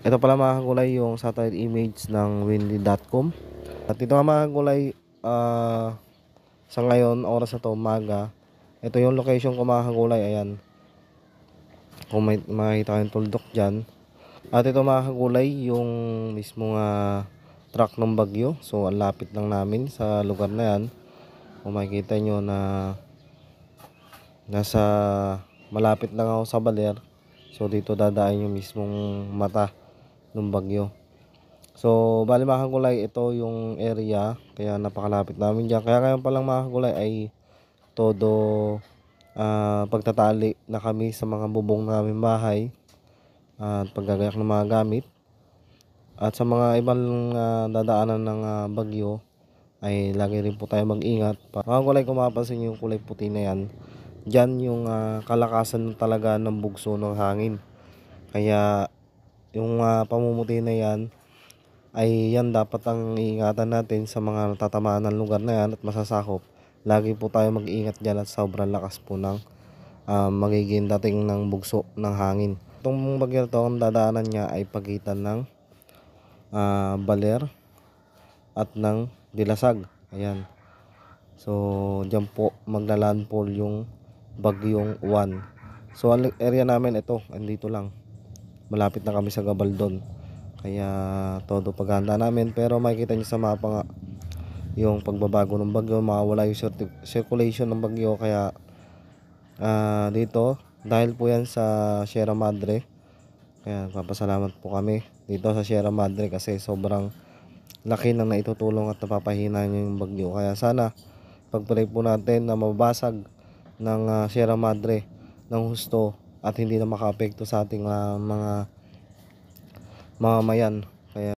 Ito pala mga kagulay yung satellite image ng windy.com. At ito nga mga kagulay, sa ngayon, oras na to, umaga. Ito yung location ko mga kagulay, ayan. Kung may makikita kayong tuldok dyan. At ito mga kagulay, yung mismong track ng bagyo. So, ang lapit lang namin sa lugar na yan. Kung makikita nyo na nasa malapit lang ako sa baler. So, dito dadaan yung mismong mata ng bagyo. So, bali mga kagulay, ito yung area, kaya napakalapit namin dyan. Kaya ngayon palang mga kagulay ay todo pagtatali na kami sa mga bubong namin bahay at paggagayak ng mga gamit. At sa mga ibang dadaanan ng bagyo ay lagi rin po tayo mag-ingat. Mga kagulay, kung mapapansin nyo yung kulay puti na yan, dyan yung kalakasan talaga ng bugso ng hangin. Kaya yung pamumuti na yan ay yan dapat ang iingatan natin sa mga natatamaan ng lugar na yan at masasakop. Lagi po tayo mag-iingat dyan at sobrang lakas po ng magiging dating ng bugso ng hangin. Itong bagyo to, ang dadaanan niya ay pagitan ng Baler at ng Dilasag. Ayan. So, dyan po maglalandfall yung bagyong Juan. So, ang area namin ito, andito lang. Malapit na kami sa Gabaldon. Kaya todo paghahanda namin, pero makikita nyo sa mapa nga yung pagbabago ng bagyo, mawawala yung circulation ng bagyo. Kaya dito, dahil po yan sa Sierra Madre, kaya papasalamat po kami dito sa Sierra Madre kasi sobrang laki ng naitutulong at napapahina nyo yung bagyo. Kaya sana pagpray po natin na mabasag ng Sierra Madre ng husto at hindi na makaapekto sa ating mga mamamayan.